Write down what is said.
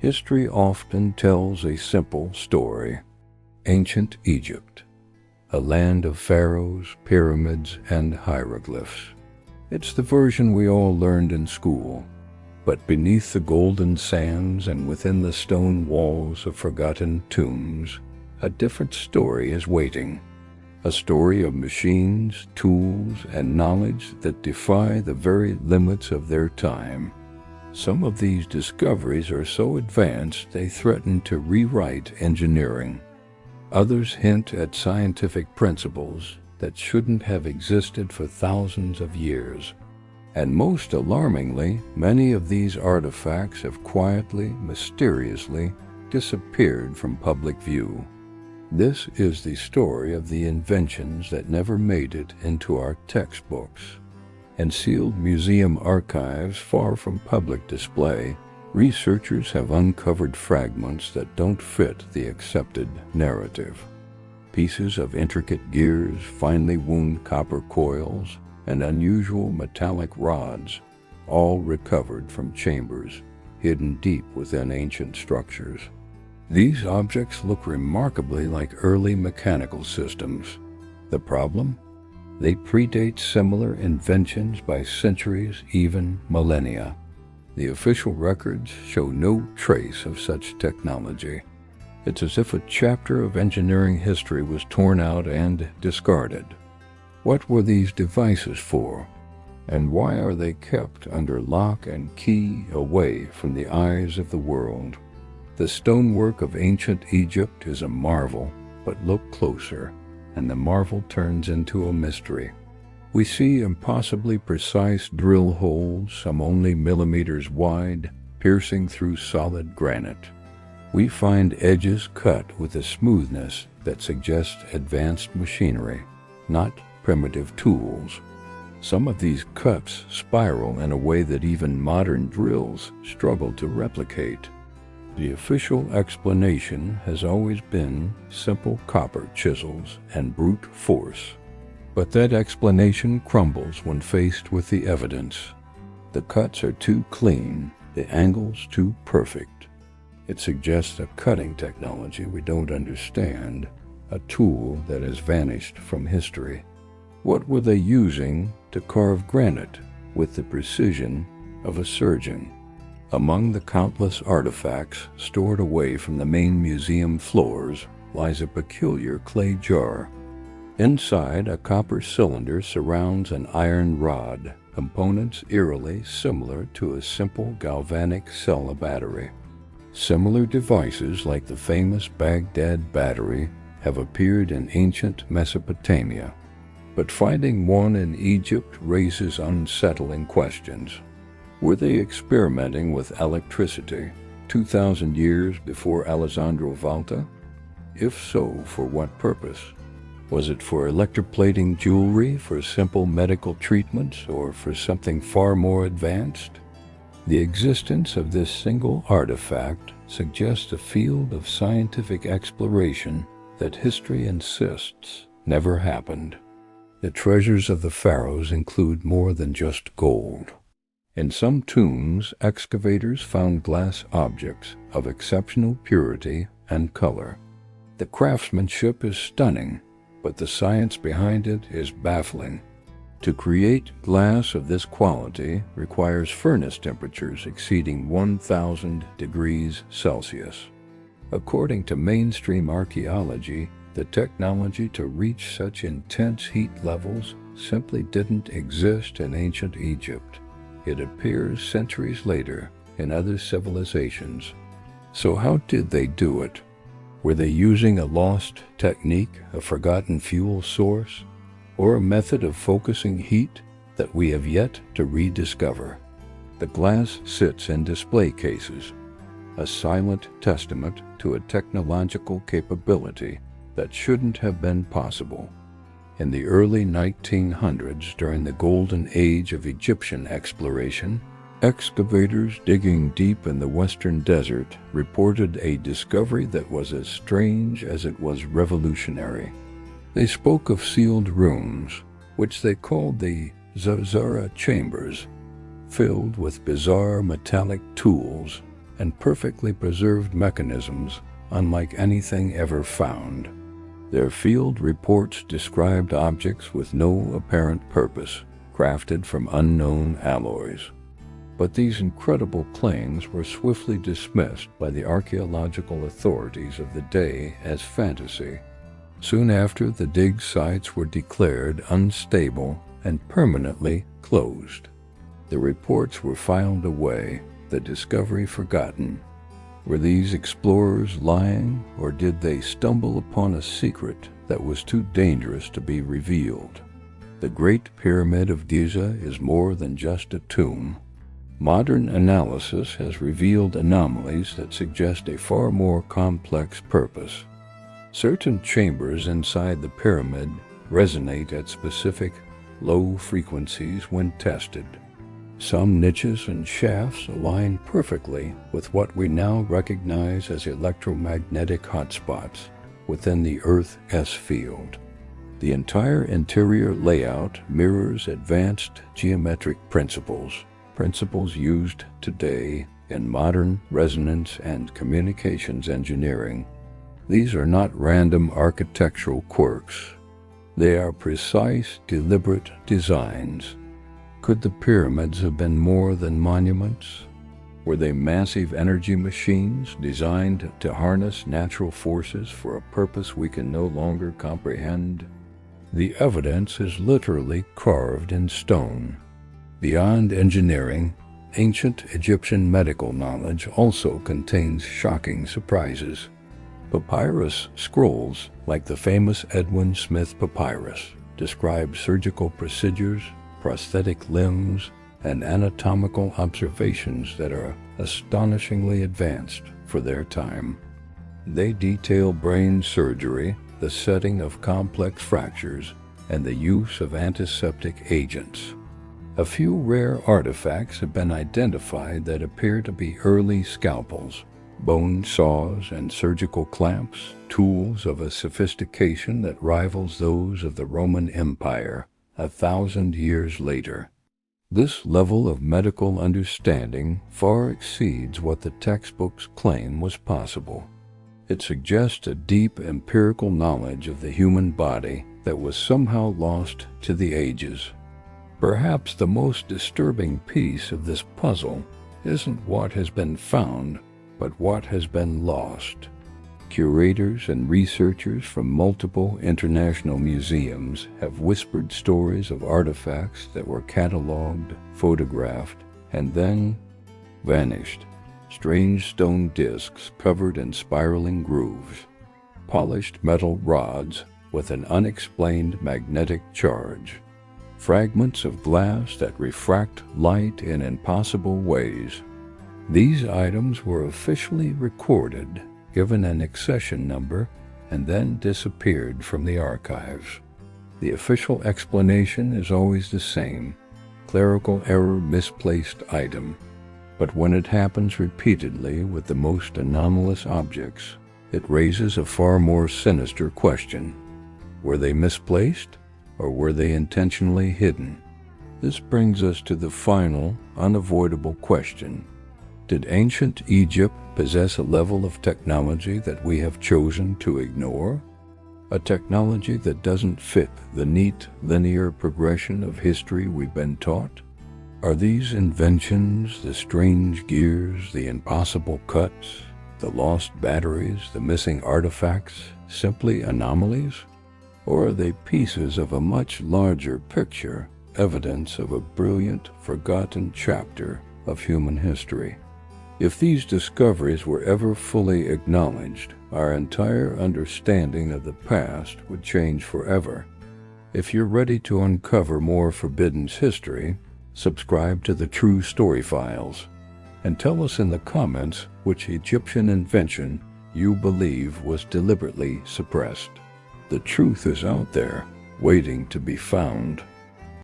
History often tells a simple story. Ancient Egypt, a land of pharaohs, pyramids, and hieroglyphs. It's the version we all learned in school. But beneath the golden sands and within the stone walls of forgotten tombs, a different story is waiting. A story of machines, tools, and knowledge that defy the very limits of their time. Some of these discoveries are so advanced they threaten to rewrite engineering. Others hint at scientific principles that shouldn't have existed for thousands of years. And most alarmingly, many of these artifacts have quietly, mysteriously disappeared from public view. This is the story of the inventions that never made it into our textbooks. In sealed museum archives far from public display, researchers have uncovered fragments that don't fit the accepted narrative. Pieces of intricate gears, finely wound copper coils, and unusual metallic rods, all recovered from chambers hidden deep within ancient structures. These objects look remarkably like early mechanical systems. The problem? They predate similar inventions by centuries, even millennia. The official records show no trace of such technology. It's as if a chapter of engineering history was torn out and discarded. What were these devices for? And why are they kept under lock and key away from the eyes of the world? The stonework of ancient Egypt is a marvel, but look closer, and the marvel turns into a mystery. We see impossibly precise drill holes, some only millimeters wide, piercing through solid granite. We find edges cut with a smoothness that suggests advanced machinery, not primitive tools. Some of these cuts spiral in a way that even modern drills struggle to replicate. The official explanation has always been simple copper chisels and brute force. But that explanation crumbles when faced with the evidence. The cuts are too clean, the angles too perfect. It suggests a cutting technology we don't understand, a tool that has vanished from history. What were they using to carve granite with the precision of a surgeon? Among the countless artifacts stored away from the main museum floors lies a peculiar clay jar. Inside, a copper cylinder surrounds an iron rod, components eerily similar to a simple galvanic cell battery. Similar devices like the famous Baghdad battery have appeared in ancient Mesopotamia. But finding one in Egypt raises unsettling questions. Were they experimenting with electricity 2,000 years before Alessandro Volta? If so, for what purpose? Was it for electroplating jewelry, for simple medical treatments, or for something far more advanced? The existence of this single artifact suggests a field of scientific exploration that history insists never happened. The treasures of the pharaohs include more than just gold. In some tombs, excavators found glass objects of exceptional purity and color. The craftsmanship is stunning, but the science behind it is baffling. To create glass of this quality requires furnace temperatures exceeding 1,000 degrees Celsius. According to mainstream archaeology, the technology to reach such intense heat levels simply didn't exist in ancient Egypt. It appears centuries later in other civilizations. So how did they do it? Were they using a lost technique, a forgotten fuel source, or a method of focusing heat that we have yet to rediscover? The glass sits in display cases, a silent testament to a technological capability that shouldn't have been possible. In the early 1900s, during the golden age of Egyptian exploration, excavators digging deep in the western desert reported a discovery that was as strange as it was revolutionary. They spoke of sealed rooms, which they called the Zara chambers, filled with bizarre metallic tools and perfectly preserved mechanisms unlike anything ever found. Their field reports described objects with no apparent purpose, crafted from unknown alloys. But these incredible claims were swiftly dismissed by the archaeological authorities of the day as fantasy. Soon after, the dig sites were declared unstable and permanently closed. The reports were filed away, the discovery forgotten. Were these explorers lying, or did they stumble upon a secret that was too dangerous to be revealed? The Great Pyramid of Giza is more than just a tomb. Modern analysis has revealed anomalies that suggest a far more complex purpose. Certain chambers inside the pyramid resonate at specific, low frequencies when tested. Some niches and shafts align perfectly with what we now recognize as electromagnetic hotspots within the Earth's field. The entire interior layout mirrors advanced geometric principles used today in modern resonance and communications engineering. These are not random architectural quirks. They are precise, deliberate designs. Could the pyramids have been more than monuments? Were they massive energy machines designed to harness natural forces for a purpose we can no longer comprehend? The evidence is literally carved in stone. Beyond engineering, ancient Egyptian medical knowledge also contains shocking surprises. Papyrus scrolls, like the famous Edwin Smith papyrus, describe surgical procedures, prosthetic limbs, and anatomical observations that are astonishingly advanced for their time. They detail brain surgery, the setting of complex fractures, and the use of antiseptic agents. A few rare artifacts have been identified that appear to be early scalpels, bone saws, and surgical clamps, tools of a sophistication that rivals those of the Roman Empire 1,000 years later. This level of medical understanding far exceeds what the textbooks claim was possible. It suggests a deep empirical knowledge of the human body that was somehow lost to the ages. Perhaps the most disturbing piece of this puzzle isn't what has been found, but what has been lost. Curators and researchers from multiple international museums have whispered stories of artifacts that were cataloged, photographed, and then vanished. Strange stone discs covered in spiraling grooves, polished metal rods with an unexplained magnetic charge, fragments of glass that refract light in impossible ways. These items were officially recorded, given an accession number, and then disappeared from the archives. The official explanation is always the same: clerical error, misplaced item. But when it happens repeatedly with the most anomalous objects, it raises a far more sinister question. Were they misplaced, or were they intentionally hidden? This brings us to the final, unavoidable question. Did ancient Egypt possess a level of technology that we have chosen to ignore? A technology that doesn't fit the neat, linear progression of history we've been taught? Are these inventions, the strange gears, the impossible cuts, the lost batteries, the missing artifacts, simply anomalies? Or are they pieces of a much larger picture, evidence of a brilliant, forgotten chapter of human history? If these discoveries were ever fully acknowledged, our entire understanding of the past would change forever. If you're ready to uncover more forbidden history, subscribe to the True Story Files, and tell us in the comments which Egyptian invention you believe was deliberately suppressed. The truth is out there, waiting to be found.